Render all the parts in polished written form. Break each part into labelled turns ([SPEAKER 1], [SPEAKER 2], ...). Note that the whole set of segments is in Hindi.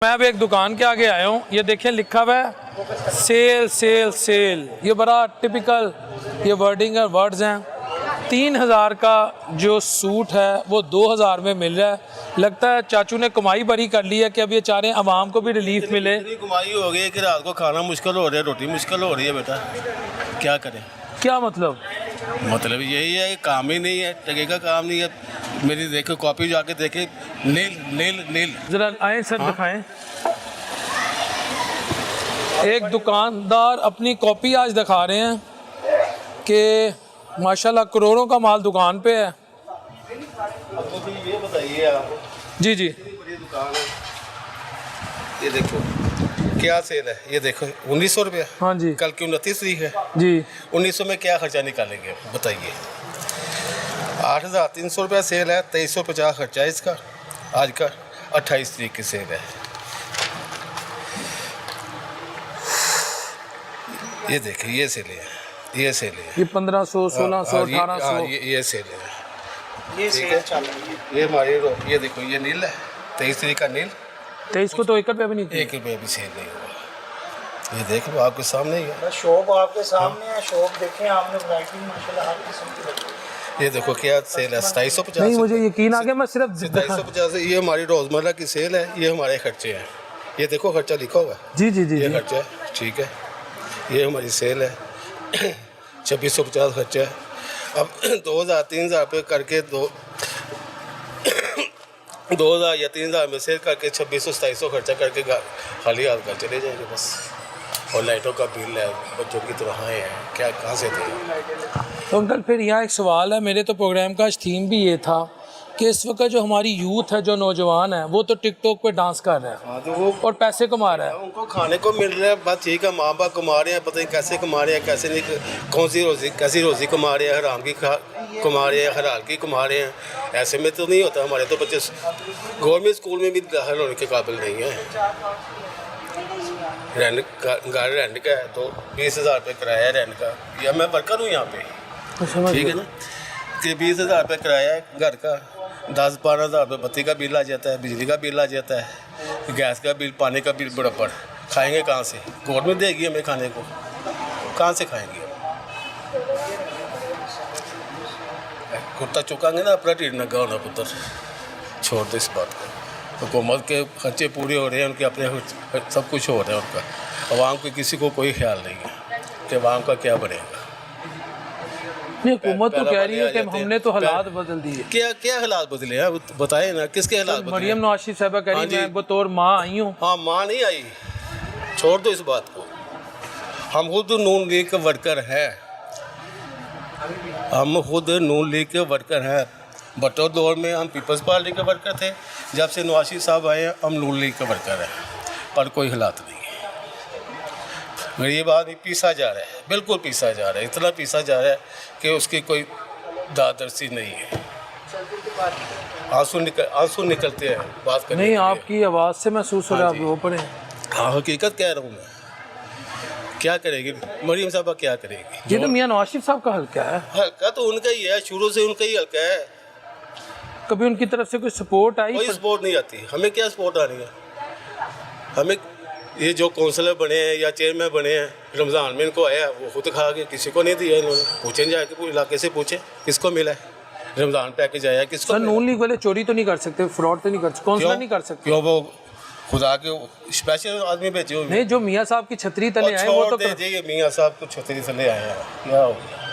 [SPEAKER 1] मैं अब एक दुकान के आगे आया हूँ, ये देखें लिखा हुआ है सेल सेल सेल। ये बड़ा टिपिकल ये वर्डिंग है, वर्ड्स हैं। 3000 का जो सूट है वो 2000 में मिल रहा है। लगता है चाचू ने कमाई बड़ी कर ली है कि अब ये चाह रहे हैं आवाम को भी रिलीफ मिले।
[SPEAKER 2] इतनी कमाई हो गई है कि रात को खाना मुश्किल हो रहा है, रोटी मुश्किल हो रही है। बेटा क्या करें?
[SPEAKER 1] क्या मतलब?
[SPEAKER 2] मतलब यही है कि काम ही नहीं है, टके का काम नहीं है। मेरी देखो कॉपी जाके देखे, नील नील नील।
[SPEAKER 1] जरा आए सर दिखाएं। एक दुकानदार अपनी कॉपी आज दिखा रहे हैं कि माशाल्लाह करोड़ों का माल दुकान पे है।
[SPEAKER 2] तो ये बताइए आप।
[SPEAKER 1] जी जी,
[SPEAKER 2] बड़ी दुकान है, ये देखो क्या सेल है। ये देखो 1900 रुपया।
[SPEAKER 1] हाँ जी।
[SPEAKER 2] कल की 29 तारीख है
[SPEAKER 1] जी।
[SPEAKER 2] 1900 में क्या खर्चा निकालेंगे बताइए? 8300 रुपया सेल है, 2350 खर्चा है इसका। आज का 28 तारीख की सेल है। ये देखिए ये सेल है, ये सेल है।
[SPEAKER 1] ये 1500 1600 1800
[SPEAKER 2] ये सेल है। ये सेल चल रही है। ये हमारे ये देखो ये नील है, 23 तारीख का नील।
[SPEAKER 1] 23 को तो 1 रुपया भी नहीं थी।
[SPEAKER 2] 1 रुपया भी सेल नहीं हुआ। ये देख लो आपके सामने ही है।
[SPEAKER 3] शॉप आपके सामने है, शॉप देखें आपने, वैरायटी माशाल्लाह हर किस्म की लगी है।
[SPEAKER 2] ये देखो क्या सेल है, 2750।
[SPEAKER 1] नहीं मुझे यकीन आ गया, मैं सिर्फ
[SPEAKER 2] 2750। ये हमारी रोज़मर्रा की सेल है, ये हमारे खर्चे हैं। ये देखो खर्चा लिखा हुआ है।
[SPEAKER 1] जी जी जी
[SPEAKER 2] ये
[SPEAKER 1] जी।
[SPEAKER 2] खर्चा है, ठीक है। ये हमारी सेल है, 2650 खर्चा है। अब 2000 3000 रुपये करके 2000 या 3000 में सेल करके 2600 2700 खर्चा करके खाली हाथ घर चले जाएंगे बस। और लाइटों का बिल है, बच्चों की तरह हैं, क्या कहाँ से दें?
[SPEAKER 1] तो अंकल फिर यहाँ एक सवाल है, मेरे तो प्रोग्राम का आज थीम भी ये था कि इस वक्त जो हमारी यूथ है, जो नौजवान है, वो तो टिकटॉक पे डांस कर रहा है।
[SPEAKER 2] हाँ तो वो
[SPEAKER 1] और पैसे कमा रहा है।
[SPEAKER 2] उनको खाने को मिल रहा है, बात ठीक है। माँ बाप कमा रहे हैं, पता नहीं कैसे कमा रहे हैं, कैसे नहीं, कौन सी रोज़ी कैसी रोज़ी कमा रहे हैं, हराम की कमा रहे हैं, हलाल की कमा रहे हैं। ऐसे में तो नहीं होता। हमारे तो बच्चे गवर्नमेंट स्कूल में भी दाखिल होने के काबिल नहीं है। रेंट घर रेंट का है तो 20,000 रुपये किराया है रेंट का। या मैं वर्कर हूँ यहाँ पे, ठीक है ना, कि 20,000 रुपये किराया है घर का। 10-12 हज़ार रुपये बत्ती का बिल आ जाता है, बिजली का बिल आ जाता है, गैस का बिल, पानी का बिल बराबर। खाएंगे कहाँ से? गवर्नमेंट देगी हमें खाने को, कहाँ से खाएंगे? कुत्ता चुकाएंगे ना, अपना ढीठ नंगा होना पुत्र। छोड़ दो इस बात को। हुकूमत के खर्चे पूरे हो रहे हैं, उनके अपने सब कुछ हो रहा है उनका। अवाम को किसी को कोई ख्याल नहीं है कि अवाम का क्या बनेगा।
[SPEAKER 1] नहीं, हुकूमत तो कह रही है कि हमने तो हालात बदल दिए।
[SPEAKER 2] क्या क्या हालात बदले हैं बताए ना, किसके हालात बदले?
[SPEAKER 1] मरियम नवाज शरीफ साहबा कह रही मैं बतौर माँ आई हूँ।
[SPEAKER 2] हाँ, माँ नहीं आई, छोड़ दो इस बात को। हम खुद नून लीग के वर्कर हैं, हम खुद नून लीग के वर्कर हैं। बटौर दौर में हम पीपल्स पार्टी के वर्कर थे, जब से नवाज शरीफ साहब आए हैं हम नून लीग के वर्कर हैं। पर कोई हालात नहीं है। गरीब आदमी पीसा जा रहा है, बिल्कुल पीसा जा रहा है, इतना पीसा जा रहा है कि उसकी कोई दादरसी नहीं है। आंसू निकलते हैं बात करने।
[SPEAKER 1] नहीं, आपकी आवाज़ से महसूस हो रहा है आप रो पड़े।
[SPEAKER 2] हाँ, हकीकत कह रहा हूँ मैं। क्या करेगी मरियम साहबा, क्या करेगी?
[SPEAKER 1] ये तो मियां नवाज शरीफ साहब का हल्का है।
[SPEAKER 2] हल्का तो उनका ही है, शुरू से उनका ही हल्का है।
[SPEAKER 1] कभी उनकी तरफ से कोई सपोर्ट आई?
[SPEAKER 2] कोई सपोर्ट नहीं आती। हमें क्या सपोर्ट आनी है? हमें ये जो काउंसलर बने हैं या चेयरमैन बने हैं, रमज़ान में इनको आया, वो खुद खा के किसी को नहीं दिया इन्होंने। पूछें जाके पूरे इलाके से पूछें किसको मिला है रमज़ान पैकेज आया, किसको?
[SPEAKER 1] सर नून लीग वाले चोरी तो नहीं कर सकते, फ्रॉड तो नहीं कर सकते, काउंसलर नहीं कर सकते?
[SPEAKER 2] क्यों? वो खुदा के स्पेशल आदमी भेजे हुए।
[SPEAKER 1] नहीं, जो मियाँ साहब की छतरी तले आए वो तो
[SPEAKER 2] ये मियाँ साहब को छतरी तले आए हैं, क्या हो गया?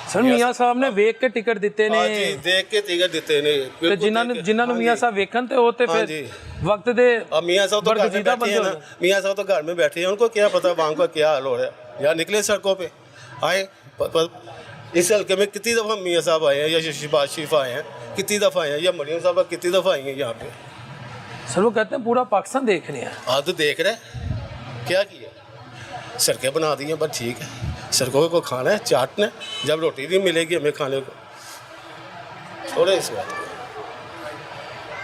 [SPEAKER 1] सर मियाँ साहब ने वेख के टिकट दिते ने,
[SPEAKER 2] देख के टिकट दिते ने।
[SPEAKER 1] ਤੇ ਜਿਨ੍ਹਾਂ ਨੂੰ मियाँ साहब वेखन ते होते फिर वक्त दे।
[SPEAKER 2] अब मियाँ साहब तो घर में बैठे हैं ना, मियाँ साहब तो घर में बैठे हैं, उनको क्या पता आवाम का क्या हाल हो रहा है। या निकले सड़कों पे आए। इस हल्के में कितनी दफ़ा मियाँ साहब आए हैं या शहबाज शरीफ आए हैं, कितनी दफ़ा आए हैं, या मरियम साहब कितनी दफ़ा आई हैं यहाँ पे?
[SPEAKER 1] सर वो कहते हैं पूरा पाकिस्तान देख रहे हैं।
[SPEAKER 2] हाँ तो देख रहे, क्या किया? सड़कें बना दी हैं, बस ठीक है। सड़कों को खाना है, चाटना है, जब रोटी नहीं मिलेगी हमें खाने को। थोड़े इस बात को।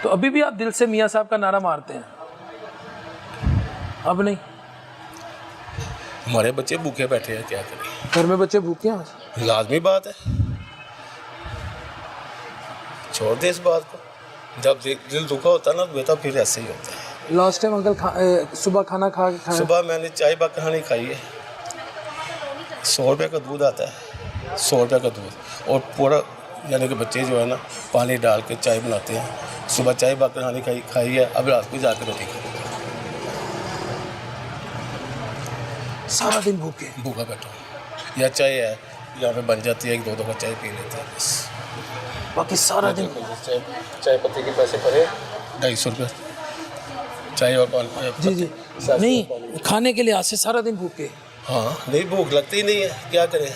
[SPEAKER 1] तो अभी भी आप दिल से मियाँ साहब का नारा मारते हैं? अब नहीं?
[SPEAKER 2] हमारे बच्चे भूखे बैठे हैं, क्या करें?
[SPEAKER 1] घर में बच्चे भूखे हैं,
[SPEAKER 2] लाजमी बात है। छोड़ दे इस बात को। जब दिल दुखा होता है ना बेटा, फिर ऐसे ही होता है।
[SPEAKER 1] लास्ट टाइम अंकल सुबह खाना खा के खाया?
[SPEAKER 2] सुबह मैंने चाय कहानी खाई है। 100 रुपये का दूध आता है, 100 रुपये का दूध, और पूरा यानी कि बच्चे जो है ना पानी डाल के चाय बनाते हैं। सुबह चाय कहानी खाई है, अब रात को जाकर रोटी खाई।
[SPEAKER 1] सारा दिन भूखे?
[SPEAKER 2] भूखा बैठा हूँ। या चाय है यहाँ पे बन जाती है, 1-2 का चाय पी लेते हैं बस।
[SPEAKER 1] बाकी सारा दिन
[SPEAKER 2] चाय पत्ती के पैसे पड़े 250 रुपये चाय और पानी।
[SPEAKER 1] जी जी नहीं, खाने के लिए आज से सारा दिन भूखे?
[SPEAKER 2] हाँ, नहीं भूख लगती ही नहीं है, क्या करें,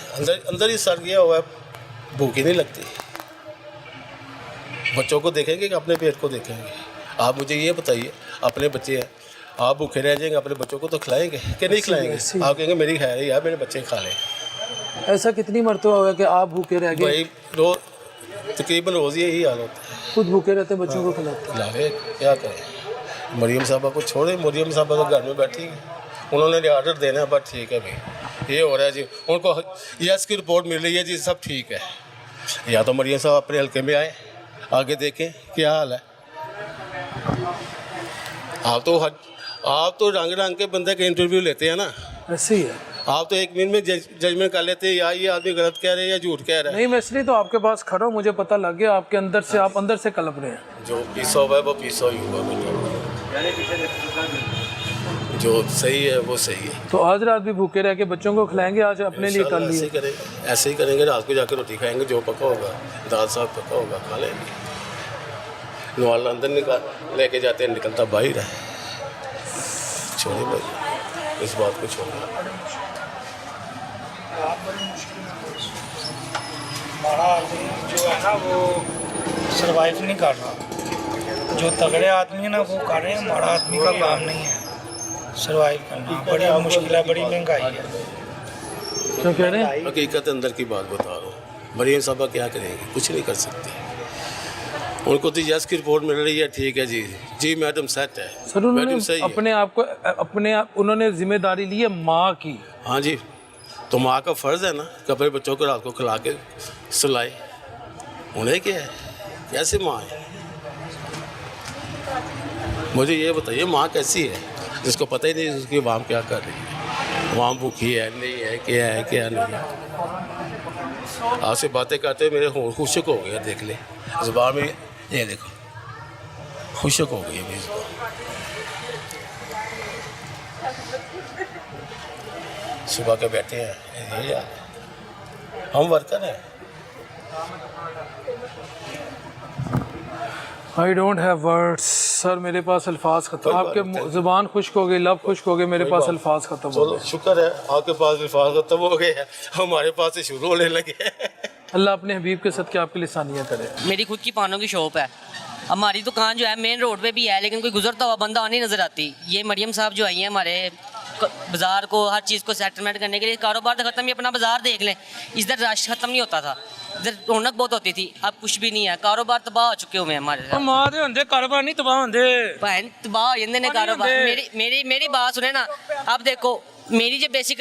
[SPEAKER 2] अंदर ही सड़ गया हुआ है, भूख ही नहीं लगती। बच्चों को देखेंगे कि अपने पेट को देखेंगे? आप मुझे ये बताइए, अपने बच्चे हैं, आप भूखे रह जाएंगे, अपने बच्चों को तो खिलाएंगे कि नहीं खिलाएंगे? आप कहेंगे मेरी खैर है यार, मेरे बच्चे खा लें।
[SPEAKER 1] ऐसा कितनी मरतबा हुआ कि आप भूखे रह गए?
[SPEAKER 2] भाई रोज तकरीबन रोज़ यही हाल होता है।
[SPEAKER 1] खुद भूखे रहते, बच्चों को खिलाते?
[SPEAKER 2] खिला रहे, क्या करें। मरियम साहबा को छोड़े, मरियम साहबा तो घर में बैठी हैं, उन्होंने ऑर्डर देना है, बस ठीक है भाई, ये हो रहा है जी, उनको यस की रिपोर्ट मिल रही है जी, सब ठीक है। या तो मरियम साहब अपने हल्के में आए, आगे देखें क्या हाल है। आप तो रंग रंग के बंदे के इंटरव्यू लेते हैं ना,
[SPEAKER 1] ऐसे ही है।
[SPEAKER 2] आप तो 1 मिनट में जजमेंट कर लेते हैं, या ये आदमी गलत कह रहे हैं या झूठ कह रहा है।
[SPEAKER 1] नहीं, मैं इसलिए तो आपके पास खड़ा हूँ, मुझे पता लग गया आपके अंदर से, आप अंदर से कलप रहे हैं।
[SPEAKER 2] जो पीसा हुआ है वो पीसा ही हुआ बेटा, जो सही है वो सही है।
[SPEAKER 1] तो आज रात भी भूखे रह के बच्चों को खिलाएंगे? आज अपने लिए कर लिए?
[SPEAKER 2] ऐसे ही करेंगे, रात को जाकर रोटी खाएंगे, जो पका होगा, दाल साग पका होगा, खा लेंगे। नवाला अंदर निकाल लेके जाते हैं, निकलता बाहर है। छोड़िए भाई, इस बात को छोड़िए।
[SPEAKER 3] हमारा आदमी जो है ना वो सरवाइव नहीं कर रहा। जो तगड़े आदमी है ना वो कर रहे हैं, हमारा आदमी का काम नहीं है सरवाइव करना। बड़ी मुश्किल है, बड़ी महंगाई है।
[SPEAKER 1] क्यों कह रहे हैं?
[SPEAKER 2] हकीकत अंदर की बात बता रहा हूँ। मरियम साहबा क्या करेंगी? कुछ नहीं कर सकती। उनको तो यस की रिपोर्ट मिल रही है, ठीक है जी, जी मैडम सेट है।
[SPEAKER 1] सर उन्होंने अपने आप उन्होंने जिम्मेदारी ली है माँ की।
[SPEAKER 2] हाँ जी, तो माँ का फ़र्ज़ है ना कि अपने बच्चों को रात को खिला के सुलाए। उन्हें क्या है, कैसे माँ है? मुझे ये बताइए, माँ कैसी है जिसको पता ही नहीं उसकी वाम क्या कर रही है, वाम भूखी है नहीं है, क्या नहीं है। आपसे बातें करते मेरे खुशक हो गया, देख ले ज़ुबान में, ये देखो खुशक हो गई मेरी ज़ुबान। सुबह के बैठे हैं, यही यार हम वर्कर हैं।
[SPEAKER 1] I don't have words sir, मेरे पास अल्फाज खत्म। आपके ज़ुबान खुश्क हो गई, लब खुश्क हो गए, मेरे पास अल्फाज खत्म हो गए।
[SPEAKER 2] शुक्र है आपके पास अल्फाज खत्म हो गए हैं, हमारे पास से शुरू होने लगे।
[SPEAKER 1] अल्लाह अपने हबीब के सदक़े आपके लिए सानिया करे।
[SPEAKER 4] मेरी खुद की पानों की शॉप है, हमारी दुकान जो है मेन रोड पे भी है, लेकिन कोई गुजरता हुआ बंदा नहीं नज़र आती। ये मरियम साहब जो आई हैं हमारे बाज़ार को हर चीज़ को सेटलमेंट करने के लिए, कारोबार तो ख़त्म ही, अपना बाज़ार देख लें, इधर रश ख़त्म नहीं होता था, इधर रौनक बहुत होती थी, अब कुछ भी नहीं है, कारोबार तबाह हो चुके हुए हैं हमारे साथ।
[SPEAKER 1] मारे होंदे कारोबार नहीं तबाह होंदे,
[SPEAKER 4] भैन तबाह हो जाते हैं कारोबार। मेरी बात सुने ना, अब देखो मेरी जो बेसिक